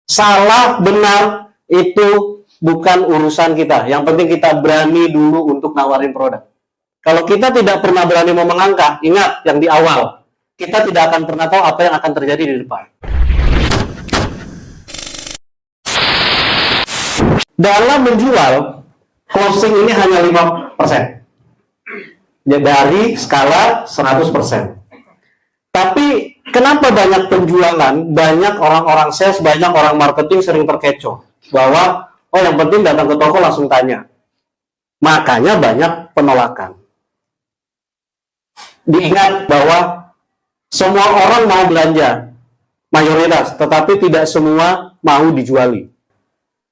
Salah, benar, itu bukan urusan kita. Yang penting kita berani dulu untuk nawarin produk. Kalau kita tidak pernah berani mau mengangkat, ingat yang di awal, kita tidak akan pernah tahu apa yang akan terjadi di depan. Dalam menjual, closing ini hanya 5%. Dari skala 100%. Tapi kenapa banyak penjualan, banyak orang-orang sales, banyak orang marketing sering terkecoh bahwa oh yang penting datang ke toko langsung tanya. Makanya banyak penolakan. Diingat bahwa semua orang mau belanja, mayoritas, tetapi tidak semua mau dijuali.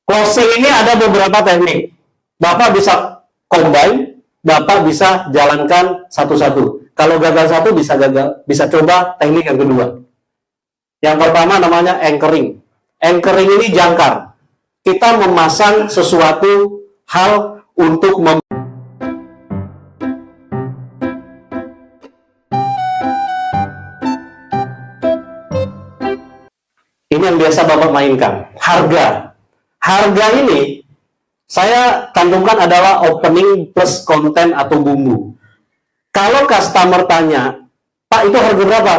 Closing ini ada beberapa teknik. Bapak bisa combine, Bapak bisa jalankan satu-satu. Kalau gagal satu bisa coba teknik yang kedua. Yang pertama namanya anchoring. Anchoring ini jangkar. Kita memasang sesuatu hal untuk ini yang biasa Bapak mainkan. Harga. Harga ini saya cantumkan adalah opening plus konten atau bumbu. Kalau customer tanya, Pak itu harga berapa?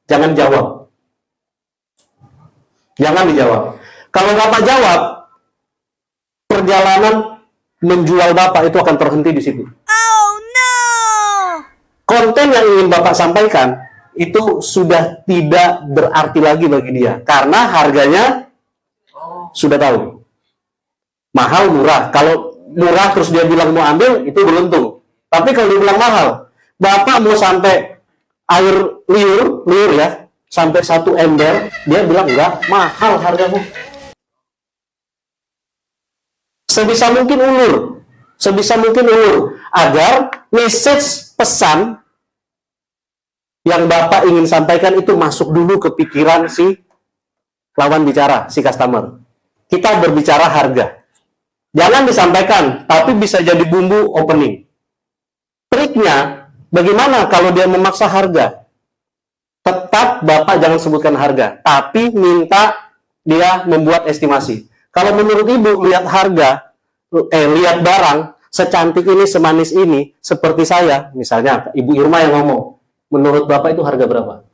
Jangan jawab. Jangan dijawab. Kalau Bapak jawab, perjalanan menjual Bapak itu akan terhenti di situ. Oh no! Konten yang ingin Bapak sampaikan itu sudah tidak berarti lagi bagi dia. Karena harganya sudah tahu. Mahal, murah. Kalau murah terus dia bilang mau ambil, itu beruntung. Tapi kalau dibilang mahal, Bapak mau sampai air liur ya, sampai 1 ember, dia bilang enggak, mahal hargamu. Sebisa mungkin ulur, agar message pesan yang Bapak ingin sampaikan itu masuk dulu ke pikiran si lawan bicara, si customer. Kita berbicara harga. Jangan disampaikan, tapi bisa jadi bumbu opening. Triknya, bagaimana kalau dia memaksa harga? Tetap Bapak jangan sebutkan harga, tapi minta dia membuat estimasi. Kalau menurut Ibu, lihat harga, lihat barang, secantik ini, semanis ini, seperti saya, misalnya Ibu Irma yang ngomong, menurut Bapak itu harga berapa?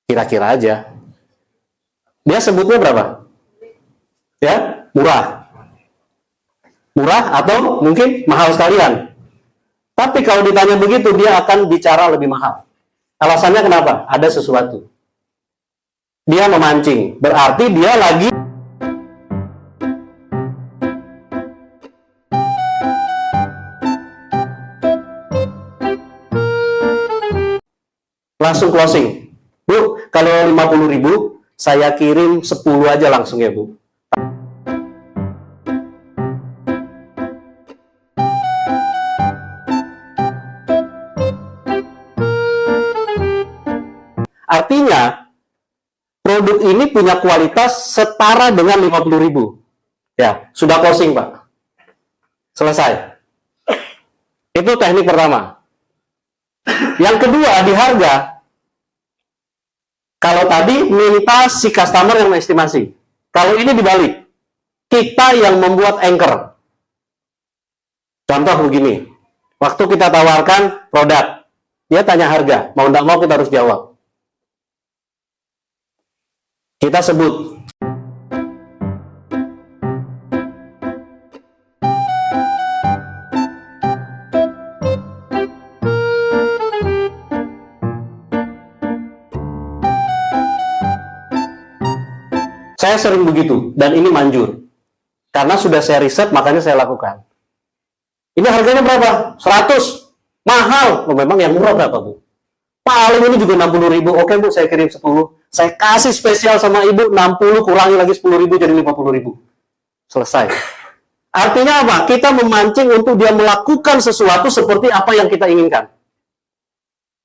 Kira-kira aja. Dia sebutnya berapa? Ya, murah. Murah atau mungkin mahal sekalian. Tapi kalau ditanya begitu, dia akan bicara lebih mahal. Alasannya kenapa? Ada sesuatu. Dia memancing. Berarti dia lagi langsung closing. Bu, kalau 50.000, saya kirim 10 aja langsung ya, Bu. Artinya, produk ini punya kualitas setara dengan 50.000. Ya, sudah closing, Pak. Selesai. Itu teknik pertama. Yang kedua, di harga. Kalau tadi minta si customer yang estimasi. Kalau ini dibalik. Kita yang membuat anchor. Contoh begini. Waktu kita tawarkan produk, dia tanya harga. Mau tidak mau kita harus jawab. Kita sebut saya sering begitu dan ini manjur karena sudah saya riset, makanya saya lakukan. Ini harganya berapa? 100. Mahal. Oh, memang yang murah berapa, Bu? Paling ini juga 60.000. Oke, Bu, saya kirim 10. Saya kasih spesial sama Ibu 60, kurangi lagi 10.000 jadi 50.000. Selesai. Artinya apa? Kita memancing untuk dia melakukan sesuatu seperti apa yang kita inginkan.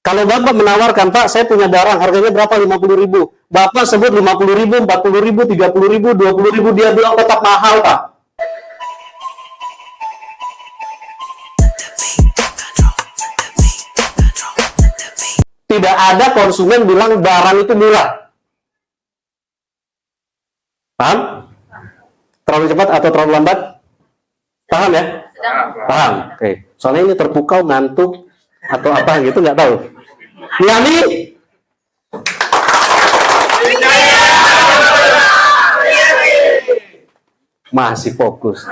Kalau Bapak menawarkan, Pak, saya punya barang, harganya berapa? 50.000. Bapak sebut 50.000, 40.000, 30.000, 20.000, dia bilang tetap mahal, Pak. Tidak ada konsumen bilang barang itu murah. Paham? Terlalu cepat atau terlalu lambat? Paham ya? Paham. Oke. Soalnya ini terpukau, ngantuk, atau apa gitu, nggak tahu. Yani? Masih fokus.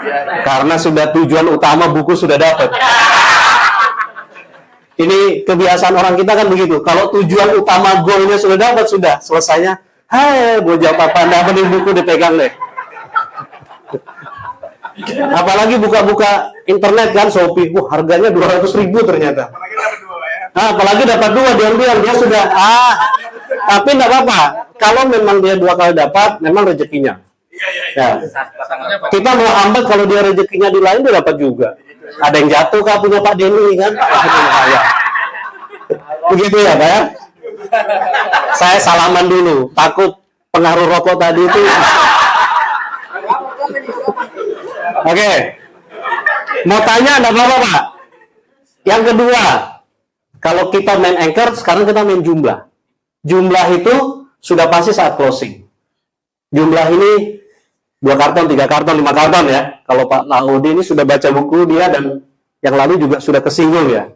Karena sudah tujuan utama buku sudah dapat. Ini kebiasaan orang kita kan begitu. Kalau tujuan utama goalnya sudah dapat, sudah selesainya. Hai, mau jawab apa? Anda nih buku dipegang deh. Apalagi buka-buka internet kan, Shopee, harganya 200.000 ternyata. Nah, apalagi dapat dua, dia sudah tapi enggak apa-apa. Kalau memang dia 2 kali dapat, memang rezekinya. Ya. Kita mau hambat kalau dia rezekinya di lain, dia dapat juga. Ada yang jatuh kah punya Pak Denny kan? Begitu ya, Pak ya? Saya salaman dulu, takut pengaruh rokok tadi itu. Oke. Mau tanya ada apa-apa, Pak? Yang kedua, kalau kita main anchor, sekarang kita main jumlah. Jumlah itu sudah pasti saat closing. Jumlah ini 2 karton, 3 karton, 5 karton ya. Kalau Pak Laudi ini sudah baca buku dia dan yang lalu juga sudah kesinggung ya.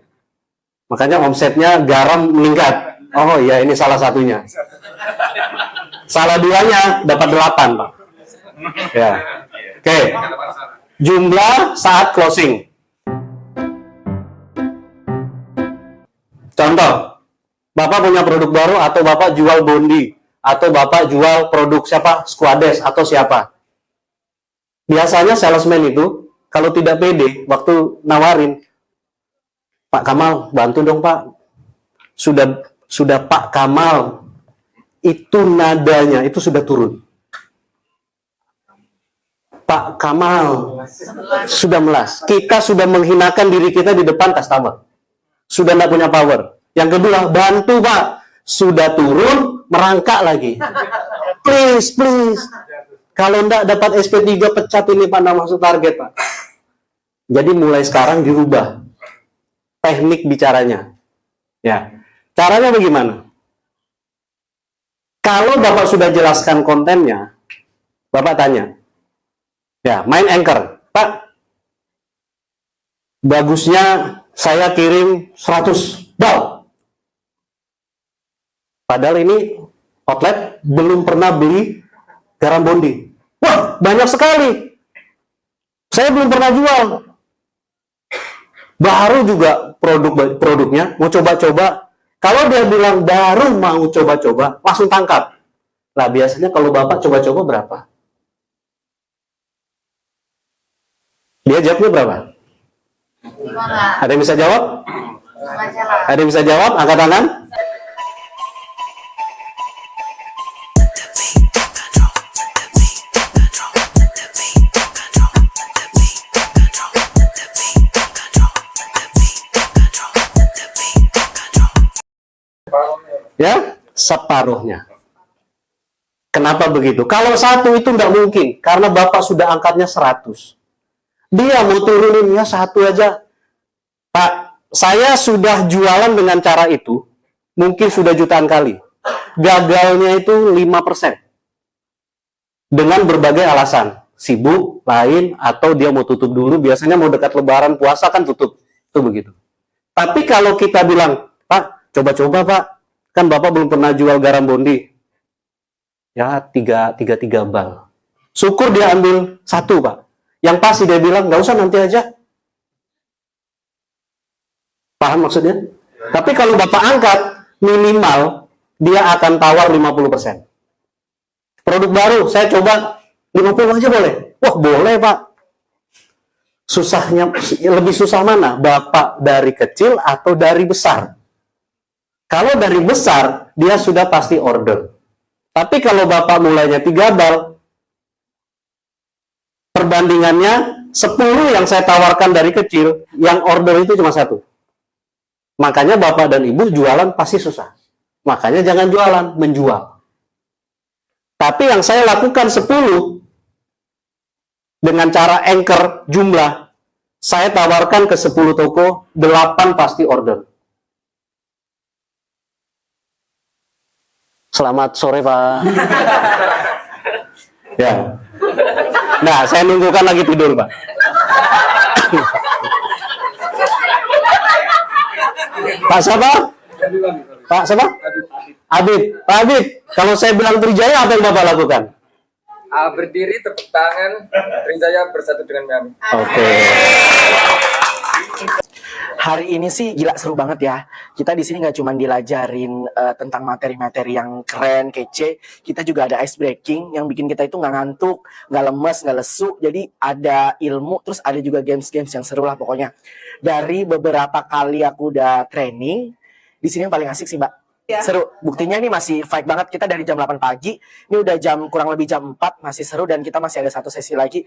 Makanya omsetnya garam meningkat. Oh iya, ini salah satunya. Salah duanya dapat 8, Pak. Ya. Oke. Jumlah saat closing. Contoh, Bapak punya produk baru atau Bapak jual Bondi atau Bapak jual produk siapa? Squades atau siapa? Biasanya salesman itu kalau tidak pede waktu nawarin, Pak Kamal bantu dong Pak. Sudah Pak Kamal itu nadanya itu sudah turun. Pak Kamal sudah melas. Kita sudah menghinakan diri kita di depan customer. Sudah tidak punya power. Yang kedua, bantu Pak. Sudah turun, merangkak lagi. Please, please. Kalau tidak dapat SP3 pecat ini Pak, tidak masuk target Pak. Jadi mulai sekarang dirubah teknik bicaranya. Ya, caranya bagaimana? Kalau Bapak sudah jelaskan kontennya, Bapak tanya, ya main anchor, Pak. Bagusnya saya kirim 100 bal. Padahal ini outlet belum pernah beli garam Bondi. Wah, banyak sekali. Saya belum pernah jual. Baru juga produknya, mau coba-coba. Kalau dia bilang baru mau coba-coba, langsung tangkap. Nah, biasanya kalau Bapak coba-coba berapa? Dia jawabnya berapa? Ada yang bisa jawab? Ada yang bisa jawab? Angkat tangan. Ya, separuhnya. Kenapa begitu? Kalau satu itu nggak mungkin, karena Bapak sudah angkatnya 100. Dia mau turunin ya 1 aja. Pak, saya sudah jualan dengan cara itu, mungkin sudah jutaan kali. Gagalnya itu 5%. Dengan berbagai alasan. Sibuk, lain, atau dia mau tutup dulu, biasanya mau dekat lebaran, puasa kan tutup. Itu begitu. Tapi kalau kita bilang, Pak, coba-coba Pak, kan Bapak belum pernah jual garam Bondi. Ya, 3 bal. Syukur dia ambil 1, Pak. Yang pasti dia bilang, nggak usah nanti aja. Paham maksudnya? Tapi kalau Bapak angkat, minimal dia akan tawar 50%. Produk baru, saya coba 50 aja boleh? Wah, boleh Pak. Susahnya, lebih susah mana? Bapak dari kecil atau dari besar? Kalau dari besar, dia sudah pasti order. Tapi kalau Bapak mulainya 3 bal, perbandingannya 10 yang saya tawarkan dari kecil, yang order itu cuma 1. Makanya Bapak dan Ibu jualan pasti susah. Makanya jangan jualan, menjual. Tapi yang saya lakukan 10, dengan cara anchor jumlah, saya tawarkan ke 10 toko, 8 pasti order. Selamat sore, Pak. Ya. Nah, saya nunggukan lagi tidur, Pak. Pak siapa? Pak siapa? Abid. Pak Abid, kalau saya bilang Trijaya, apa yang Bapak lakukan? Berdiri, tepuk tangan, Trijaya bersatu dengan kami. Oke. Hari ini sih gila seru banget ya. Kita di sini nggak cuma dilajarin tentang materi-materi yang keren, kece. Kita juga ada ice breaking yang bikin kita itu nggak ngantuk, nggak lemes, nggak lesu. Jadi ada ilmu, terus ada juga games-games yang seru lah pokoknya. Dari beberapa kali aku udah training, di sini yang paling asik sih Mbak. Ya. Seru. Buktinya ini masih fight banget. Kita dari jam 8 pagi, ini udah kurang lebih jam 4, masih seru dan kita masih ada satu sesi lagi.